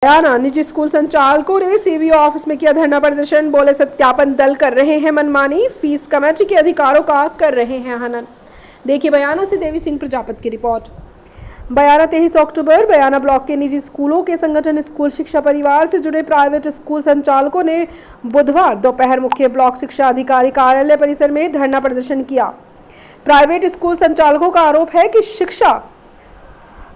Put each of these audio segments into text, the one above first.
बयाना, निजी स्कूल संचालकों ने सीबीओ ऑफिस में किया धरना प्रदर्शन। बोले सत्यापन दल कर रहे हैं मनमानी, फीस कमेटी के अधिकारों का कर रहे हैं हनन। देखिए बयाना से देवी सिंह प्रजापति की रिपोर्ट। बयाना 23 अक्टूबर। बयाना ब्लॉक के निजी स्कूलों के संगठन स्कूल शिक्षा परिवार से जुड़े प्राइवेट स्कूल संचालकों ने बुधवार दोपहर मुख्य ब्लॉक शिक्षा अधिकारी कार्यालय परिसर में धरना प्रदर्शन किया। प्राइवेट स्कूल संचालकों का आरोप है कि शिक्षा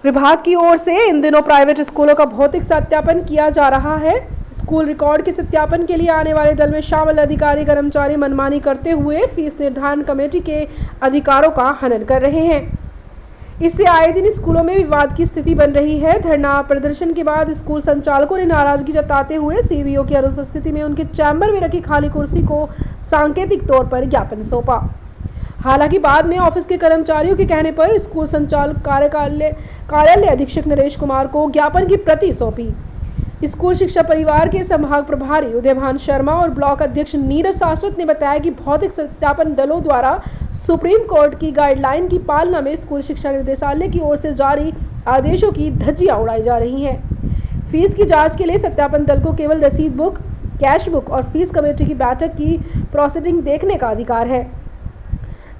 विभाग की ओर से इन दिनों प्राइवेट स्कूलों का भौतिक सत्यापन किया जा रहा है। स्कूल रिकॉर्ड के सत्यापन के लिए आने वाले दल में शामिल अधिकारी कर्मचारी मनमानी करते हुए फीस निर्धारण कमेटी के अधिकारों का हनन कर रहे हैं। इससे आए दिन स्कूलों में विवाद की स्थिति बन रही है। धरना प्रदर्शन के बाद स्कूल संचालकों ने नाराजगी जताते हुए सीबीओ की अनुपस्थिति में उनके चैम्बर में रखी खाली कुर्सी को सांकेतिक तौर पर ज्ञापन सौंपा। हालांकि बाद में ऑफिस के कर्मचारियों के कहने पर स्कूल संचालक कार्यालय अधीक्षक नरेश कुमार को ज्ञापन की प्रति सौंपी। स्कूल शिक्षा परिवार के संभाग प्रभारी उदयभान शर्मा और ब्लॉक अध्यक्ष नीरज शाश्वत ने बताया कि भौतिक सत्यापन दलों द्वारा सुप्रीम कोर्ट की गाइडलाइन की पालना में स्कूल शिक्षा निर्देशालय की ओर से जारी आदेशों की धज्जियां उड़ाई जा रही हैं। फीस की जांच के लिए सत्यापन दल को केवल रसीद बुक, कैश बुक और फीस कमेटी की बैठक की प्रोसीडिंग देखने का अधिकार है,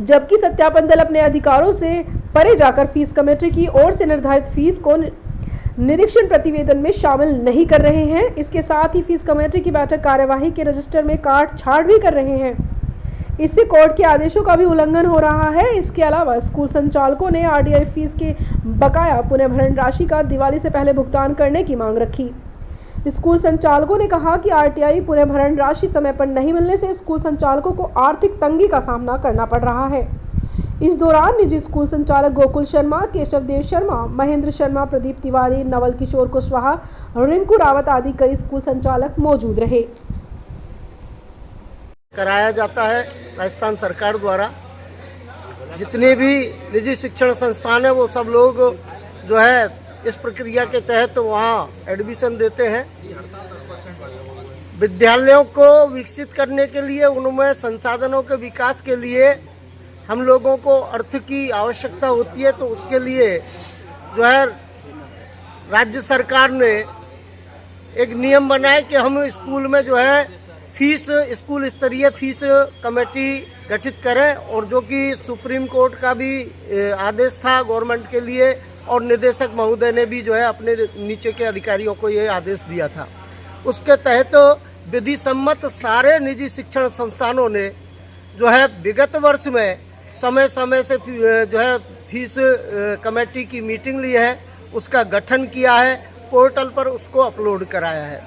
जबकि सत्यापन दल अपने अधिकारों से परे जाकर फीस कमेटी की ओर से निर्धारित फीस को निरीक्षण प्रतिवेदन में शामिल नहीं कर रहे हैं। इसके साथ ही फीस कमेटी की बैठक कार्यवाही के रजिस्टर में काट छांट भी कर रहे हैं। इससे कोर्ट के आदेशों का भी उल्लंघन हो रहा है। इसके अलावा स्कूल संचालकों ने आरटीआई फीस के बकाया पुनर्भरण राशि का दिवाली से पहले भुगतान करने की मांग रखी। स्कूल संचालकों ने कहा कि आरटीआई पुनर्भरण राशि समय पर नहीं मिलने से स्कूल संचालकों को आर्थिक तंगी का सामना करना पड़ रहा है। इस दौरान निजी स्कूल संचालक गोकुल शर्मा, केशव देव शर्मा, महेंद्र शर्मा, प्रदीप तिवारी, नवल किशोर कुशवाहा, रिंकू रावत आदि कई स्कूल संचालक मौजूद रहे। कराया जाता है राजस्थान सरकार द्वारा। जितने भी निजी शिक्षण संस्थान है वो सब लोग जो है इस प्रक्रिया के तहत वहाँ एडमिशन देते हैं। विद्यालयों को विकसित करने के लिए, उनमें संसाधनों के विकास के लिए हम लोगों को अर्थ की आवश्यकता होती है, तो उसके लिए जो है राज्य सरकार ने एक नियम बनाया कि हम स्कूल में जो है फीस, स्कूल स्तरीय फीस कमेटी गठित करें, और जो कि सुप्रीम कोर्ट का भी आदेश था गवर्नमेंट के लिए, और निदेशक महोदय ने भी जो है अपने नीचे के अधिकारियों को ये आदेश दिया था। उसके तहत विधि सम्मत सारे निजी शिक्षण संस्थानों ने जो है विगत वर्ष में समय समय से जो है फीस कमेटी की मीटिंग ली है, उसका गठन किया है, पोर्टल पर उसको अपलोड कराया है,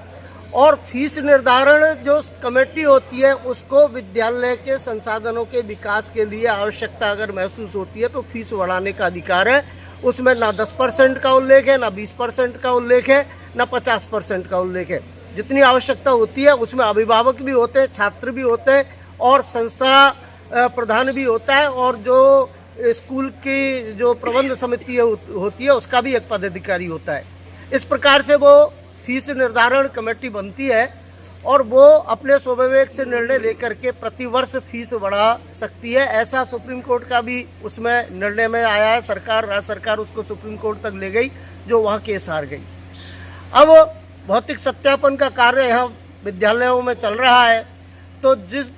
और फीस निर्धारण जो कमेटी होती है उसको विद्यालय के संसाधनों के विकास के लिए आवश्यकता अगर महसूस होती है तो फीस बढ़ाने का अधिकार है। उसमें ना 10% का उल्लेख है, ना 20% का उल्लेख है, ना 50% का उल्लेख है। जितनी आवश्यकता होती है उसमें अभिभावक भी होते हैं, छात्र भी होते हैं, और संस्था प्रधान भी होता है, और जो स्कूल की जो प्रबंध समिति होती है उसका भी एक पदाधिकारी होता है। इस प्रकार से वो फीस निर्धारण कमेटी बनती है, और वो अपने स्वविवेक से निर्णय लेकर के प्रतिवर्ष फीस बढ़ा सकती है। ऐसा सुप्रीम कोर्ट का भी उसमें निर्णय में आया है। राज्य सरकार उसको सुप्रीम कोर्ट तक ले गई, जो वहाँ केस हार गई। अब भौतिक सत्यापन का कार्य यहाँ विद्यालयों में चल रहा है, तो जिस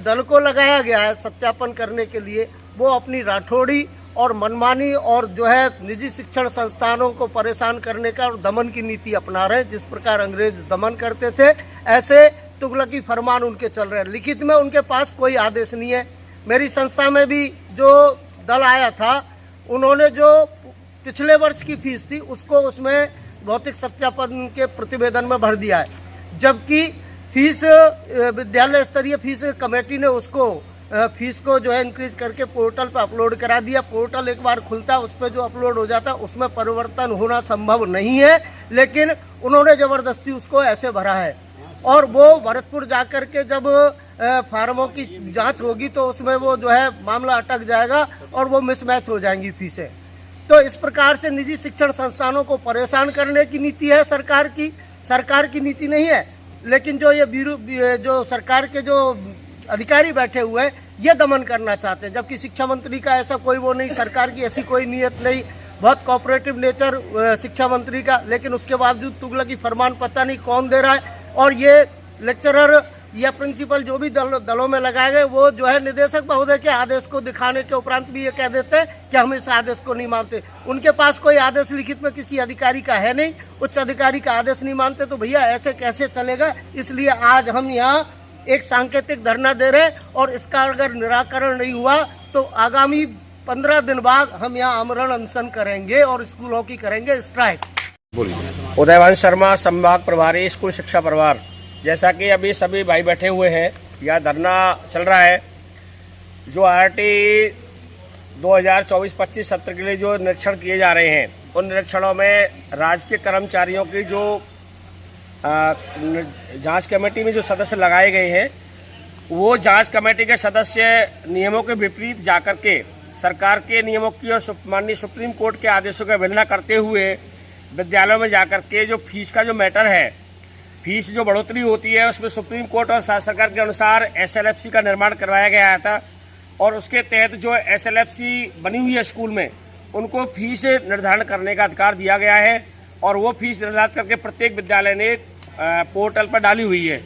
दल को लगाया गया है सत्यापन करने के लिए, वो अपनी राठौड़ी और मनमानी और जो है निजी शिक्षण संस्थानों को परेशान करने का और दमन की नीति अपना रहे। जिस प्रकार अंग्रेज दमन करते थे, ऐसे तुगलकी फरमान उनके चल रहे हैं। लिखित में उनके पास कोई आदेश नहीं है। मेरी संस्था में भी जो दल आया था, उन्होंने जो पिछले वर्ष की फीस थी उसको उसमें भौतिक सत्यापन के प्रतिवेदन में भर दिया है, जबकि फीस विद्यालय स्तरीय फीस कमेटी ने उसको फीस को जो है इंक्रीज करके पोर्टल पर अपलोड करा दिया। पोर्टल एक बार खुलता है, उस पर जो अपलोड हो जाता है उसमें परिवर्तन होना संभव नहीं है, लेकिन उन्होंने ज़बरदस्ती उसको ऐसे भरा है। और वो भरतपुर जाकर के जब फार्मों की जांच होगी तो उसमें वो जो है मामला अटक जाएगा और वो मिसमैच हो जाएंगी फीसें। तो इस प्रकार से निजी शिक्षण संस्थानों को परेशान करने की नीति है सरकार की नीति नहीं है। लेकिन जो ये जो सरकार के जो अधिकारी बैठे हुए हैं ये दमन करना चाहते हैं, जबकि शिक्षा मंत्री का ऐसा कोई वो नहीं, सरकार की ऐसी कोई नीयत नहीं। बहुत कोऑपरेटिव नेचर शिक्षा मंत्री का, लेकिन उसके बावजूद तुगलकी फरमान पता नहीं कौन दे रहा है। और ये लेक्चरर या प्रिंसिपल जो भी दलों में लगाए गए, वो जो है निदेशक महोदय के आदेश को दिखाने के उपरांत भी ये कह देते हैं कि हम इस आदेश को नहीं मानते। उनके पास कोई आदेश लिखित में किसी अधिकारी का है नहीं, उच्च अधिकारी का आदेश नहीं मानते, तो भैया ऐसे कैसे चलेगा। इसलिए आज हम यहाँ एक सांकेतिक धरना दे रहे हैं, और इसका अगर निराकरण नहीं हुआ तो आगामी 15 दिन बाद हम यहाँ आमरण अनशन करेंगे और स्कूलों की करेंगे स्ट्राइक। उदयवंश शर्मा, संभाग प्रभारी, स्कूल शिक्षा प्रभार। जैसा कि अभी सभी भाई बैठे हुए हैं, यह धरना चल रहा है। जो आरटी 2024-25 सत्र के लिए जो निरीक्षण किए जा रहे हैं, उन निरीक्षणों में राजकीय कर्मचारियों की जो जांच कमेटी में जो सदस्य लगाए गए हैं, वो जांच कमेटी के सदस्य नियमों के विपरीत जाकर के सरकार के नियमों की और माननीय सुप्रीम कोर्ट के आदेशों का अवहेलना करते हुए विद्यालयों में जाकर के जो फीस का जो मैटर है, फीस जो बढ़ोतरी होती है, उसमें सुप्रीम कोर्ट और सरकार के अनुसार SLFC का निर्माण करवाया गया था, और उसके तहत जो SLFC बनी हुई है स्कूल में, उनको फीस निर्धारण करने का अधिकार दिया गया है। और वो फीस निर्धारित करके प्रत्येक विद्यालय ने पोर्टल पर डाली हुई है।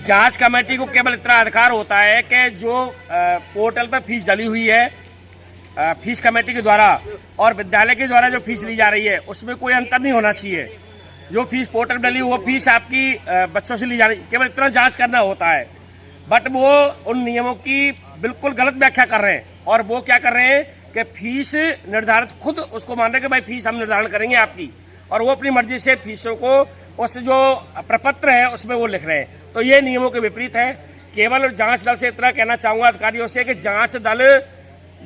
जांच कमेटी को केवल इतना अधिकार होता है कि जो पोर्टल पर फीस डाली हुई है फीस कमेटी के द्वारा और विद्यालय के द्वारा जो फीस ली जा रही है, उसमें कोई अंतर नहीं होना चाहिए। जो फीस पोर्टल डाली वो फीस आपकी बच्चों से ली जा रही, केवल इतना जांच करना होता है। बट वो उन नियमों की बिल्कुल गलत व्याख्या कर रहे हैं, और वो क्या कर रहे हैं कि फीस निर्धारित खुद उसको मान रहे हैं कि भाई फीस हम निर्धारण करेंगे आपकी, और वो अपनी मर्जी से फीसों को उस जो प्रपत्र है उसमें वो लिख रहे हैं। तो ये नियमों के विपरीत है। केवल जांच दल से इतना कहना चाहूँगा अधिकारियों से कि जांच दल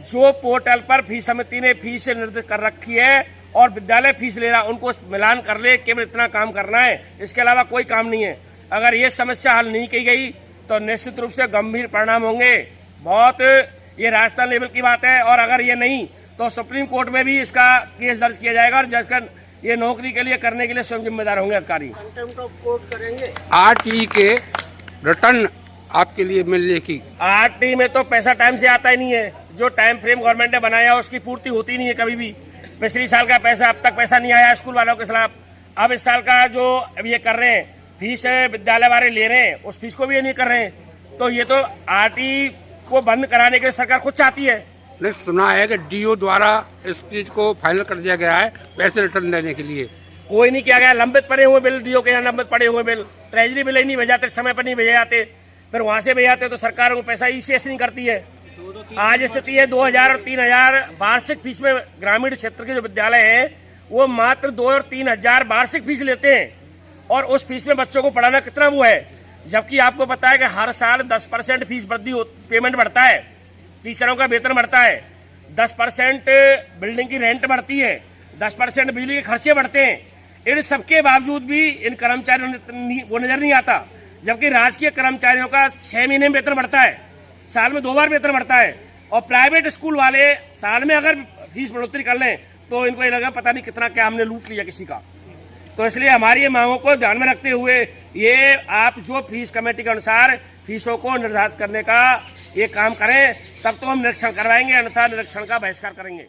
जो पोर्टल पर फीस समिति ने फीस निर्धारित कर रखी है और विद्यालय फीस ले रहा, उनको मिलान कर ले, केवल इतना काम करना है, इसके अलावा कोई काम नहीं है। अगर ये समस्या हल नहीं की गई तो निश्चित रूप से गंभीर परिणाम होंगे। बहुत ये राजस्थान लेवल की बात है, और अगर ये नहीं तो सुप्रीम कोर्ट में भी इसका केस दर्ज किया जाएगा, और जजगण ये नौकरी के लिए करने के लिए स्वयं जिम्मेदार होंगे अधिकारी। कंटेम्प्ट ऑफ कोर्ट करेंगे। आरटी के रिटर्न आपके लिए मिलने की, आरटी में तो पैसा टाइम से आता ही नहीं है। जो टाइम फ्रेम गवर्नमेंट ने बनाया उसकी पूर्ति होती नहीं है कभी भी। पिछले साल का पैसा अब तक पैसा नहीं आया स्कूल वालों के खिलाफ। अब इस साल का जो अब ये कर रहे हैं, फीस विद्यालय वाले ले रहे हैं, उस फीस को भी ये नहीं कर रहे हैं। तो ये तो आरटी को बंद कराने के लिए सरकार खुद चाहती है। ने सुना है कि डीओ द्वारा इस चीज को फाइनल कर दिया गया है पैसे रिटर्न देने के लिए। कोई नहीं किया गया। लंबित पड़े हुए बिल, डीओ के यहाँ लंबित पड़े हुए बिल, ट्रेजरी बिल ही नहीं भेजाते, समय पर नहीं भेजे जाते, फिर वहां से भेजाते तो सरकार को पैसा ECS नहीं करती है। आज स्थिति है 2000 और 3000 वार्षिक फीस में ग्रामीण क्षेत्र के जो विद्यालय है वो मात्र 2 और 3 हजार वार्षिक फीस लेते हैं, और उस फीस में बच्चों को पढ़ाना कितना वो है। जबकि आपको पता है कि हर साल 10% फीस वृद्धि पेमेंट बढ़ता है, टीचरों का वेतन बढ़ता है, 10% बिल्डिंग की रेंट बढ़ती है, 10% बिजली के खर्चे बढ़ते हैं। इन सबके बावजूद भी इन कर्मचारियों वो नजर नहीं आता। जबकि राजकीय कर्मचारियों का 6 महीने में वेतन बढ़ता है, साल में 2 बार वेतन बढ़ता है, और प्राइवेट स्कूल वाले साल में अगर फीस बढ़ोतरी कर लें तो इनको ये लगा पता नहीं कितना क्या हमने लूट लिया किसी का। तो इसलिए हमारी ये मांगों को ध्यान में रखते हुए ये आप जो फीस कमेटी के अनुसार फीसों को निर्धारित करने का ये काम करें, तब तो हम निरीक्षण करवाएंगे, अन्यथा निरीक्षण का बहिष्कार करेंगे।